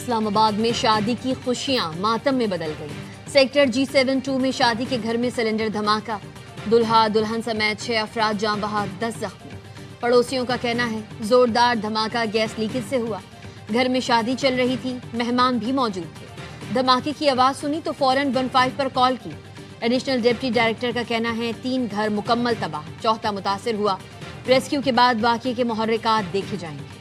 इस्लामाबाद में शादी की खुशियां मातम में बदल गई। सेक्टर G72 में शादी के घर में सिलेंडर धमाका, दुल्हा दुल्हन समेत 6 अफराद जान बहक, 10 जख्मी। पड़ोसियों का कहना है जोरदार धमाका गैस लीकेज से हुआ। घर में शादी चल रही थी, मेहमान भी मौजूद थे। धमाके की आवाज सुनी तो फौरन 15 पर कॉल की। एडिशनल डिप्टी डायरेक्टर का कहना है 3 घर मुकम्मल तबाह, 4था मुतासिर हुआ। रेस्क्यू के बाद वाक़ये के मुहर्रिकात देखे जाएंगे।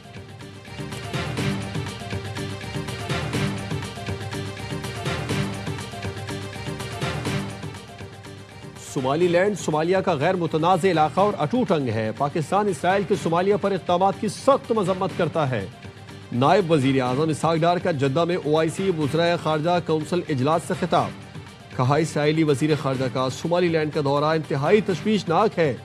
सोमालीलैंड सोमालिया का गैर मुतनाज़ इलाका और अटूट अंग है। पाकिस्तान इसराइल के सोमालिया पर इक़दामात की सख्त मजम्मत करता है। नायब वज़ीर आज़म इसहाक डार का जद्दा में OIC वज़राए ख़ारजा कौंसिल इजलास से खिताब। कहा इसराइली वज़ीर ख़ारजा का सोमालीलैंड का दौरा इंतहाई तशवीशनाक है।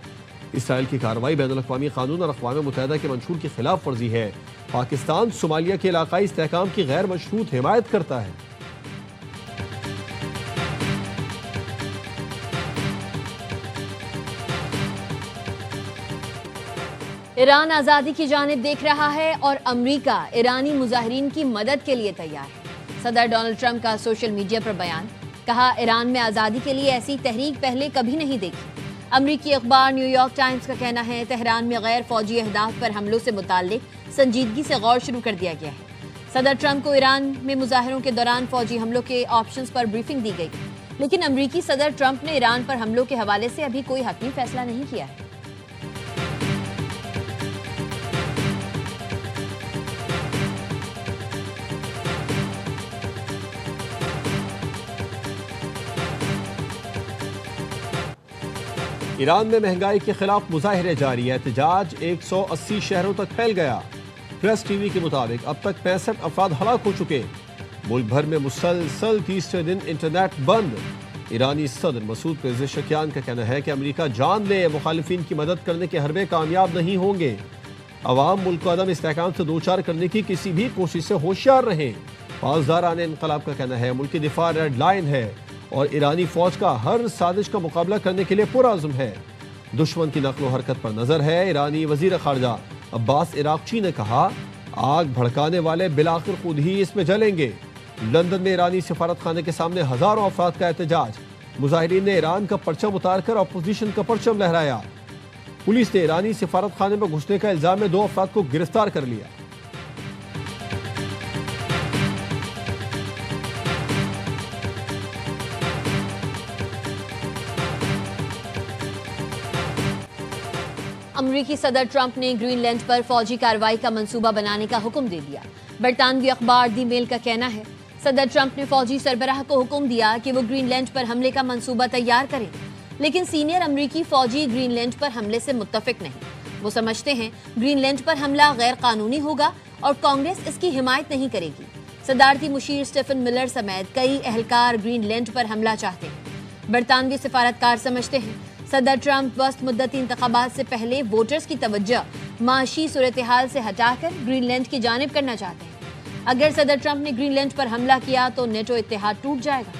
इसराइल की कार्रवाई बैनुल-अक़वामी क़ानून और अक़वाम मुत्तहिदा के मंशूर की खिलाफ वर्जी है। पाकिस्तान सोमालिया के इलाकाई इस्तेहकाम की गैर मशरूत हिमायत करता है। ईरान आज़ादी की जानिब देख रहा है और अमरीका ईरानी मुजाहिरीन की मदद के लिए तैयार है। सदर डोनाल्ड ट्रंप का सोशल मीडिया पर बयान। कहा ईरान में आज़ादी के लिए ऐसी तहरीक पहले कभी नहीं देखी। अमरीकी अखबार न्यूयॉर्क टाइम्स का कहना है तेहरान में गैर फौजी अहदाफ पर हमलों से मुताल्लिक संजीदगी से गौर शुरू कर दिया गया है। सदर ट्रंप को ईरान में मुजाहिरों के दौरान फौजी हमलों के ऑप्शंस पर ब्रीफिंग दी गई, लेकिन अमरीकी सदर ट्रंप ने ईरान पर हमलों के हवाले से अभी कोई हतमी फैसला नहीं किया है। ईरान में महंगाई के खिलाफ मुजाहिरे जारी है। एहतजाज 180 शहरों तक फैल गया। प्रेस टीवी के मुताबिक अब तक 65 अफराद हलाक हो चुके। मुल्क भर में मुसलसल तीसरे दिन इंटरनेट बंद। ईरानी सदर मसूद पेज़ेशकियान का कहना है कि अमेरिका जान ले मुखालिफिन की मदद करने के हरबे कामयाब नहीं होंगे। अवाम मुल्क को अदम इस्तेहकाम से दो चार करने की किसी भी कोशिश से होशियार रहें। पासदाराने इनकलाब का कहना है मुल्क की दिफा रेड लाइन है और ईरानी फौज का हर साजिश का मुकाबला करने के लिए पुरअज़्म है। दुश्मन की नकलो हरकत पर नजर है। ईरानी वजीर खारजा अब्बास इराक़ची ने कहा आग भड़काने वाले बिलाखिर खुद ही इसमें जलेंगे। लंदन में ईरानी सिफारत खाने के सामने हजारों अफराद का एहतजाज। मुजाहिरीन ने ईरान का परचम उतार कर अपोजिशन का परचम लहराया। पुलिस ने ईरानी सिफारत खाने में घुसने का इल्जाम में 2 अफराद को गिरफ्तार कर लिया। अमरीकी सदर ट्रंप ने ग्रीनलैंड पर फौजी कार्रवाई का मंसूबा बनाने का हुक्म दे दिया। बरतानवी अखबार दी मेल का कहना है सदर ट्रंप ने फौजी सरबराह को हुक्म दिया कि वो ग्रीनलैंड पर हमले का मंसूबा तैयार करें, लेकिन सीनियर अमरीकी फौजी ग्रीनलैंड पर हमले से मुत्तफिक नहीं। वो समझते हैं ग्रीनलैंड पर हमला गैर कानूनी होगा और कांग्रेस इसकी हिमायत नहीं करेगी। सदारती मुशीर स्टीफन मिलर समेत कई एहलकार ग्रीनलैंड पर हमला चाहते हैं। बरतानवी सिफारतकार समझते हैं सदर ट्रंप वस्त मुद्दती इंतखाबात से पहले वोटर्स की तवज्जो माशी सूरत हाल से हटाकर ग्रीनलैंड की जानिब करना चाहते हैं। अगर सदर ट्रंप ने ग्रीनलैंड पर हमला किया तो नेटो इत्तेहाद टूट जाएगा।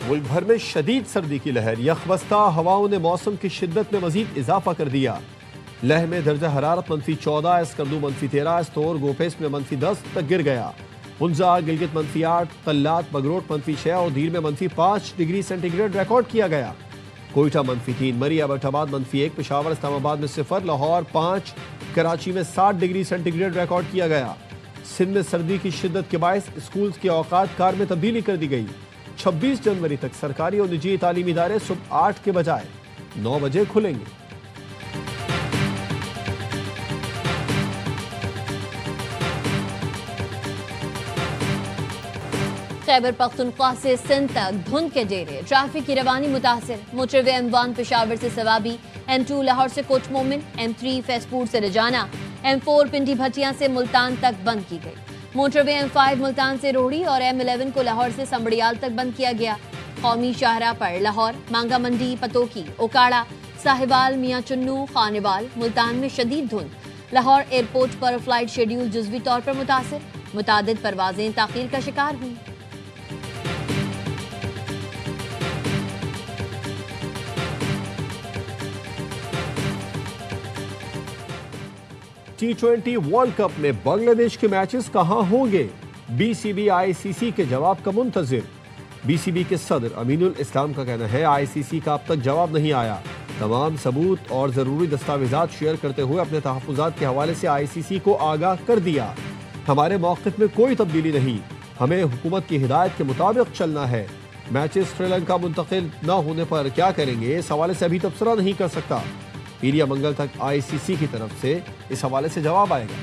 मुल्क भर में शदीद सर्दी की लहर। यखबस्ता हवाओं ने मौसम की शिद्दत में मजीद इजाफा कर दिया। लह में दर्जा हरारत -14, स्कंदू -13, स्तोर गोपेस में -10 तक गिर गया। हुंजा गिलगित -8, कल्लात बगरोट -6 और धीर में -5 डिग्री सेंटीग्रेड रिकॉर्ड किया गया। कोयटा -3, मरी अबटाबाद -1, पेशावर इस्लामाबाद में 0, लाहौर 5, कराची में 7 डिग्री सेंटीग्रेड रिकॉर्ड किया गया। सिंध में सर्दी की शिद्दत के बायस स्कूल के औकात कार में तब्दीली कर दी गई। 26 जनवरी तक सरकारी और निजी तालीमी इदारे सुबह 8 के बजाय 9 बजे खुलेंगे। खैबर पख्तूनख्वा से सिंध तक धुंध के डेरे, ट्रैफिक की रवानी मुतासिर। मोटरवे M1 पेशावर से सवाबी, M2 लाहौर से कोट मोमिन, M3 फैसपुर से रजाना, M4 पिंडी भटिया से मुल्तान तक बंद की गई। मोटरवे M5 मुल्तान से रोहड़ी और M11 को लाहौर से संबड़ियाल तक बंद किया गया। कौमी शाहराह पर लाहौर, मांगा मंडी, पतोकी, ओकाड़ा, साहिवाल, मियां चुन्नू, खानेवाल, मुल्तान में शदीद धुंध। लाहौर एयरपोर्ट पर फ्लाइट शेड्यूल जुज़वी तौर पर मुतासिर, मुतादिद परवाजें ताखीर का शिकार हुई। T20 वर्ल्ड कप में बांग्लादेश के मैचेस कहां होंगे? बीसीबी आईसीसी के जवाब का मुंतजिर। बीसीबी के सदर अमीनुल इस्लाम का कहना है आईसीसी का अब तक जवाब नहीं आया। तमाम सबूत और जरूरी दस्तावेजात शेयर करते हुए अपने तहफ्फुजात के हवाले से आईसीसी को आगाह कर दिया। हमारे मौक़िफ़ में कोई तब्दीली नहीं, हमें हुकूमत की हिदायत के मुताबिक चलना है। मैचेस श्रीलंका मुंतकिल न होने पर क्या करेंगे, इस हवाले से अभी तबसरा नहीं कर सकता। पीरिया मंगल तक आईसीसी की तरफ से इस हवाले से जवाब आएगा।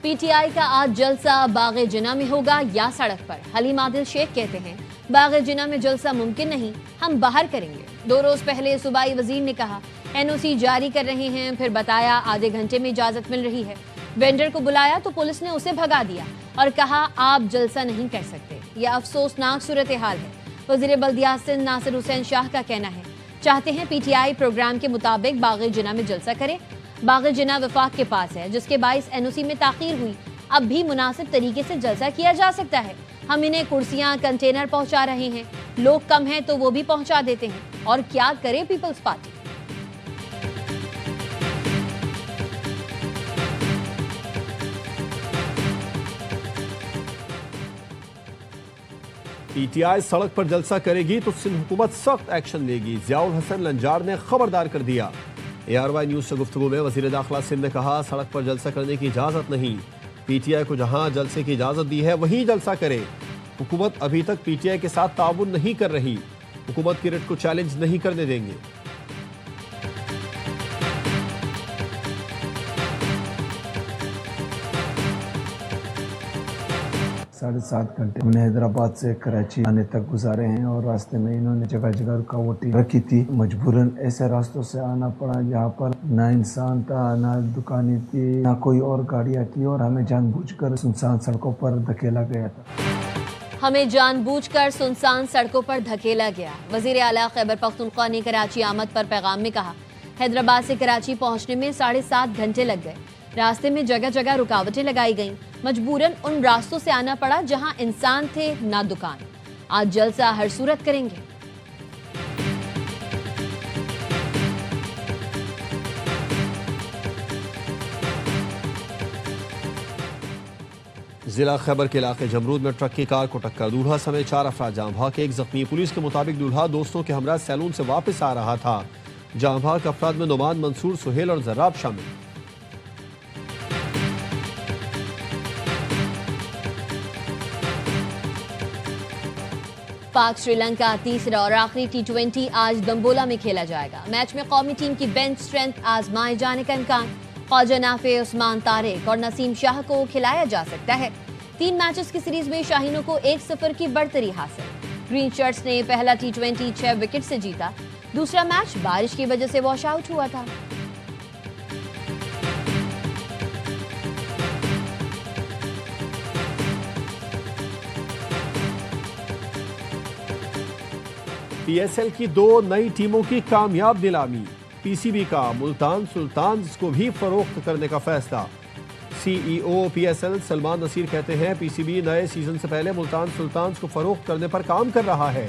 पीटीआई का आज जलसा बागे जिना में होगा या सड़क पर? हलीम आदिल शेख कहते हैं बागे जिना में जलसा मुमकिन नहीं, हम बाहर करेंगे। 2 रोज पहले सूबाई वजीर ने कहा एनओसी जारी कर रहे हैं, फिर बताया आधे घंटे में इजाजत मिल रही है। वेंडर को बुलाया तो पुलिस ने उसे भगा दिया और कहा आप जलसा नहीं कर सकते। यह अफसोसनाक सूरत हाल है। वजीर बल्दियात सिंध नासिर हुसैन शाह का कहना है चाहते हैं पीटीआई प्रोग्राम के मुताबिक बागे जिना में जलसा करे। बागे जिना वफाक के पास है, जिसके बाइस एनओसी में ताखीर हुई। अब भी मुनासिब तरीके से जलसा किया जा सकता है। हम इन्हें कुर्सियां कंटेनर पहुंचा रहे हैं, लोग कम हैं तो वो भी पहुंचा देते हैं। और क्या करे पीपल्स पार्टी? पीटीआई सड़क पर जलसा करेगी तो सिंध हुकूमत सख्त एक्शन लेगी, जियाउल हसन लंजार ने खबरदार कर दिया। ARY न्यूज से गुफ्तगू में वजीर दाखिला सिंध ने कहा सड़क पर जलसा करने की इजाजत नहीं। पीटीआई को जहां जलसे की इजाजत दी है वहीं जलसा करे। हुकूमत अभी तक पीटीआई के साथ ताउन नहीं कर रही, हुकूमत की रिट को चैलेंज नहीं करने देंगे। साढ़े 7 घंटे हमने हैदराबाद से कराची आने तक गुजारे हैं और रास्ते में इन्होंने जगह जगह रुकावटें रखी थी। मजबूरन ऐसे रास्तों से आना पड़ा जहाँ पर ना इंसान था, ना दुकानें थी, ना कोई और गाड़ियाँ थी और हमें जानबूझकर सुनसान सड़कों पर धकेला गया था। हमें जानबूझकर सुनसान सड़कों पर धकेला गया। वजीर आला खैबर पख्तूनख्वा ने कराची आमद पर पैगाम में कहा हैदराबाद से कराची पहुंचने में 7.5 घंटे लग गए। रास्ते में जगह जगह रुकावटें लगाई गईं। मजबूरन उन रास्तों से आना पड़ा जहां इंसान थे ना दुकान। आज जलसा हर सूरत करेंगे। जिला खैबर के इलाके जमरूद में ट्रक की कार को टक्कर, दूल्हा समेत 4 अफराद जाम भाग, 1 जख्मी। पुलिस के मुताबिक दूल्हा दोस्तों के हमरा सैलून से वापस आ रहा था। जाम भाग अफराद में नुमान, मंसूर, सुहेल और जर्राब शामिल। पाक श्रीलंका तीसरा और आखिरी T20 आज दंबोला में खेला जाएगा। मैच में कौमी टीम की बेंच स्ट्रेंथ आजमाए जाने का इम्कान। ख्वाजा नाफे, उस्मान तारिक और नसीम शाह को खिलाया जा सकता है। 3 मैचेस की सीरीज में शाहीनों को 1-0 की बढ़तरी हासिल। ग्रीन शर्ट्स ने पहला T20 6 विकेट से जीता। दूसरा मैच बारिश की वजह से वॉश आउट हुआ था। PSL की 2 नई टीमों की कामयाब नीलामी। पीसीबी का मुल्तान सुल्तान्स को भी फरोख्त करने का फैसला। CEO PSL सलमान नसीर कहते हैं पीसीबी नए सीजन से पहले मुल्तान सुल्तान्स को फरोख्त करने पर काम कर रहा है।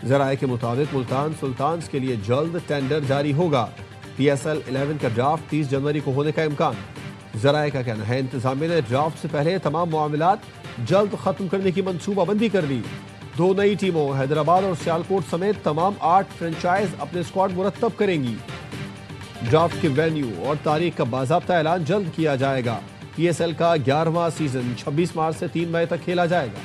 जराये के मुताबिक मुल्तान सुल्तान्स के लिए जल्द टेंडर जारी होगा। PSL 11 का ड्राफ्ट 30 जनवरी को होने का इम्कान। जराये का कहना है इंतजामिया ने ड्राफ्ट से पहले तमाम मामलात जल्द खत्म करने की मंसूबाबंदी कर ली। 2 नई टीमों हैदराबाद और सियालकोट समेत तमाम 8 फ्रेंचाइज अपने स्क्वाड मुरतब करेंगी। ड्राफ्ट के वेन्यू और तारीख का बाज़ाब्ता ऐलान जल्द किया जाएगा। PSL का 11वां सीजन 26 मार्च से 3 मई तक खेला जाएगा।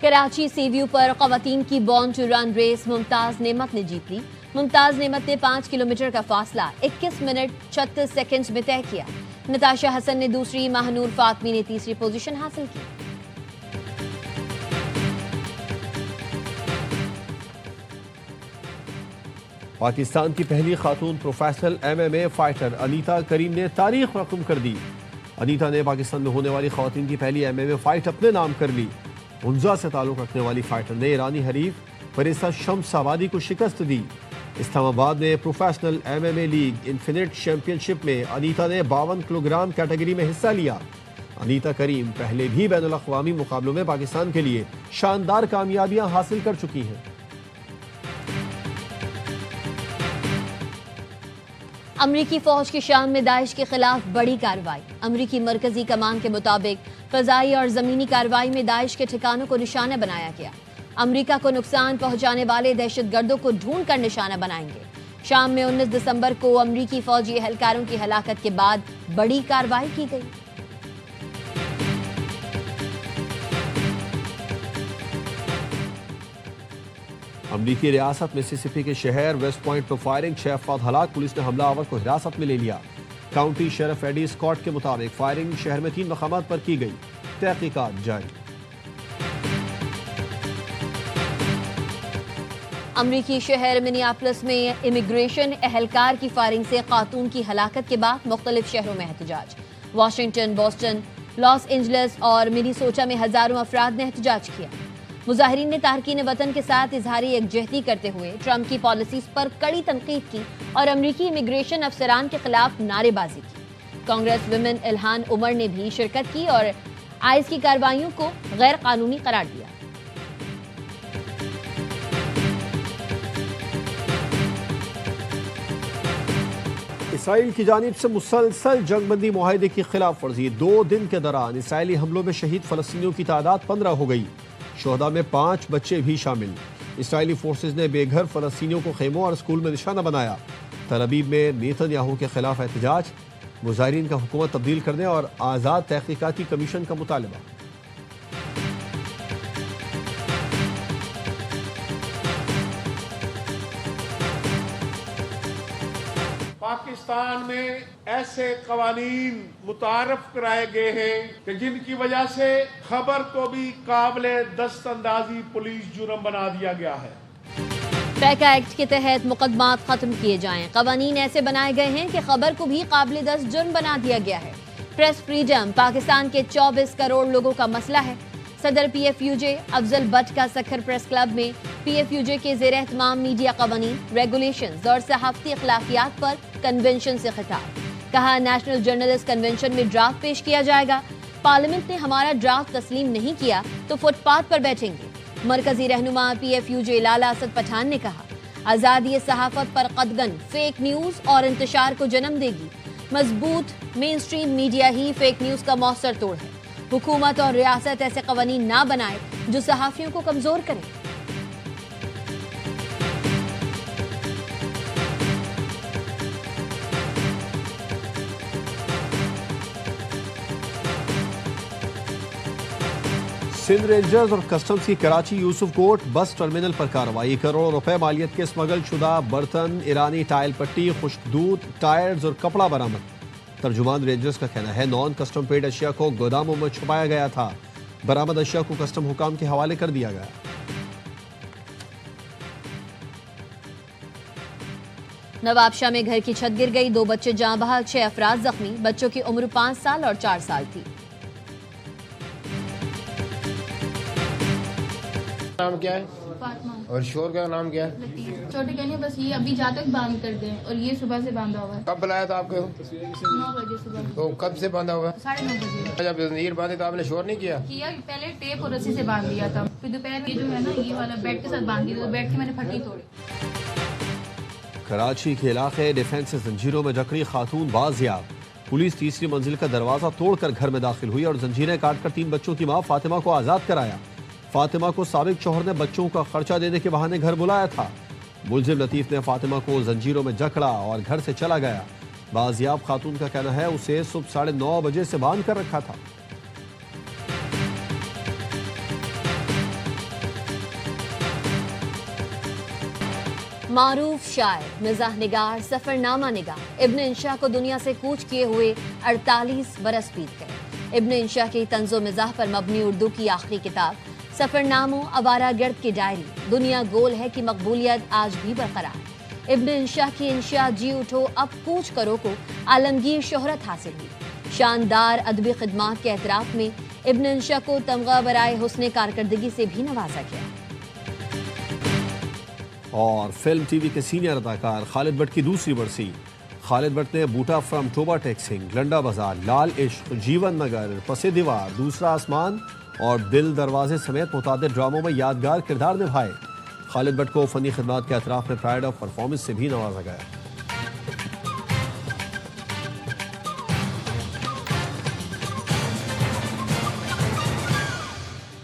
कराची सीव्यू पर खवातीन की born to run race Mumtaz Nemat ने जीत ली। मुमताज नेमत ने 5 किलोमीटर का फासला 21 मिनट 36 सेकंड्स में तय किया। नताशा हसन ने दूसरी, महानूर फातमी ने तीसरी पोजीशन हासिल की। पाकिस्तान की पहली खातून प्रोफेशनल MMA फाइटर अनीता करीम ने तारीख रकम कर दी। अनीता ने पाकिस्तान में होने वाली खातून की पहली MMA फाइट अपने नाम कर ली। हुंजा से ताल्लुक रखने वाली फाइटर ने ईरानी हरीफ फरीसा शम्स आबादी को शिकस्त दी। इस्लामाबाद में professional MMA league infinite championship में अनीता ने 52 किलोग्राम कैटेगरी में हिस्सा लिया। अनीता करीम पहले भी बैनुल अक़वामी मुकाबलों में पाकिस्तान के लिए शानदार कामयाबियां हासिल कर चुकी हैं। अमरीकी फौज की शाम में दाइश के खिलाफ बड़ी कार्रवाई। अमरीकी मरकजी कमान के मुताबिक फजाई और जमीनी कार्रवाई में दाइश के ठिकानों को निशाना बनाया गया। अमरीका को नुकसान पहुंचाने वाले दहशतगर्दों को ढूंढ कर निशाना बनाएंगे। शाम में 19 दिसंबर को अमरीकी फौजी एहलकारों की हलाकत के बाद बड़ी कार्रवाई की गई। अमरीकी रियासत मिसिसिपी के शहर वेस्ट पॉइंट पर फायरिंग, 6 अफराद हलाक। पुलिस ने हमलावर को हिरासत में ले लिया। काउंटी शेरिफ एडी स्कॉट के मुताबिक फायरिंग शहर में 3 मकामात पर की गई। तहकीकात जारी। अमरीकी शहर मिनियापोलिस में इमिग्रेशन एहलकार की फायरिंग से खातून की हलाकत के बाद मुख्तलिफ शहरों में एहतजाज। वाशिंगटन, बोस्टन, लॉस एंजलिस और मिनीसोटा में हजारों अफराद ने एहतजाज किया। मुजाहिरीन ने तारकीन वतन के साथ इजहारी यकजहती करते हुए ट्रंप की पॉलिसीज पर कड़ी तनकीद की और अमरीकी इमिग्रेशन अफसरान के खिलाफ नारेबाजी की। कांग्रेस विमेन इल्हान उमर ने भी शिरकत की और आईस की कार्रवाइयों को गैर कानूनी करार दिया। इसराइल की जानिब से मुसलसल जंगबंदी मुआहदे की खिलाफ वर्जी। 2 दिन के दौरान इसराइली हमलों में शहीद फलस्तीनियों की तादाद 15 हो गई। शोहदा में 5 बच्चे भी शामिल। इसराइली फोर्सेज ने बेघर फलस्तीनियों को खेमों और स्कूल में निशाना बनाया। तल अवीव में नेतन्याहू के खिलाफ एहतजाज। मुजाहिरीन का हुकूमत तब्दील करने और आज़ाद तहकीकाती कमीशन का मुतालबा। पाकिस्तान में ऐसे कवानीन मुतारफ कराए गए हैं कि जिनकी वजह से खबर को भी काबिले दस्तंदाजी पुलिस जुर्म बना दिया गया है। पैका एक्ट के तहत मुकदमात खत्म किए जाएं। कवानीन ऐसे बनाए गए हैं कि खबर को भी काबिले दस्त जुर्म बना दिया गया है। प्रेस फ्रीडम पाकिस्तान के 24 करोड़ लोगों का मसला है। सदर PFUJ अफजल भट्ट का सखर प्रेस क्लब में PFUJ के ज़ेर एहतमाम मीडिया कवानीन, रेगुलेशंस और सहाफ़ती अखलाकियात पर कन्वेंशन से खिताब। कहा, नेशनल जर्नलिस्ट कन्वेंशन में ड्राफ्ट पेश किया जाएगा। पार्लियामेंट ने हमारा ड्राफ्ट तस्लीम नहीं किया तो फुटपाथ पर बैठेंगे। मरकजी रहनुमा PFUJ लाला असद पठान ने कहा, आज़ादी सहाफत पर कदगन फेक न्यूज़ और इंतशार को जन्म देगी। मजबूत मेन स्ट्रीम मीडिया ही फेक न्यूज़ का मौसर तोड़ है। हुकूमत और रियासत ऐसे कवानीन ना बनाए जो सहाफियों को कमजोर करें। सिंध रेंजर्स और कस्टम्स की Karachi Yusuf court bus terminal पर कार्रवाई। 1 करोड़ रुपए मालियत के स्मगल शुदा बर्तन, ईरानी टाइल पट्टी, खुश्क दूध, टायर्स और कपड़ा बरामद। तर्जुमान रेंजर्स का कहना है नॉन कस्टम पेड अशिया को गोदामों में छुपाया गया था। बरामद अशिया को कस्टम हुकाम के हवाले कर दिया गया। नवाबशाह में घर की छत गिर गई, 2 बच्चे जाँ बहक, 6 अफराद जख्मी। बच्चों की उम्र 5 साल और 4 साल थी। नाम क्या है फातिमा। और शोर का नाम क्या है? लतीफ। छोटे कहने बस ये अभी जा तक बांध कर दें और ये सुबह से बांधा हुआ है। कब बुलाया था आपको? 9 बजे सुबह। तो कब से बांधा हुआ है? 9:30 बजे जब जंजीर बांधे तो आपने शोर नहीं किया? पहले टेप और रस्सी से बांध दिया था, फिर दोपहर में जो है ना ये वाला बेड के साथ बांध दिया, तो बेड की मैंने फटी तोड़ी। कराची के इलाके डिफेंस से जंजीरों में जकड़ी खातून बाजियाब। पुलिस तीसरी मंजिल का दरवाजा तोड़कर घर में दाखिल हुई और जंजीरें काटकर 3 बच्चों की मां फातिमा को आजाद कराया। फातिमा को साबिक शौहर ने बच्चों का खर्चा देने के बहाने घर बुलाया था। मुलजिम लतीफ ने फातिमा को जंजीरों में जकड़ा और घर से चला गया। बाजियाब खातून का कहना है उसे सुबह 9:30 बजे से बांध कर रखा था। मारूफ शायर, मिजाह निगार, सफरनामा निगार इब्न इंशा को दुनिया से कूच किए हुए 48 बरस बीत गए। इब्न इंशा की तंज़ो मिजाह पर मबनी उर्दू की आखिरी किताब सफरनामों अवारा गर्द की डायरी दुनिया गोल है की मकबूलियत आज भी बरकरार। इब्न इंशा की इंशा जी उठो अब कूच करो को आलमगीर शोहरत हासिल हुई। शानदार अदबी खिदमात के एतराफ में इब्न इंशा को तमगा बराए हुस्ने कारकर्दगी से भी नवाजा गया। और फिल्म टीवी के सीनियर अदाकार खालिद भट्ट की दूसरी बरसी। खालिद भट्ट ने बूटा फ्रॉम टोबा टेक्सिंग, लंडा बाजार, लाल इश्क, जीवन नगर, पसे दीवार, दूसरा आसमान और दिल दरवाजे समेत मुताबिक ड्रामों में यादगार किरदार निभाए। खालिद भट्ट को फनी खिदमत के अतराफ में प्राइड ऑफ परफॉर्मेंस से भी नवाजा गया।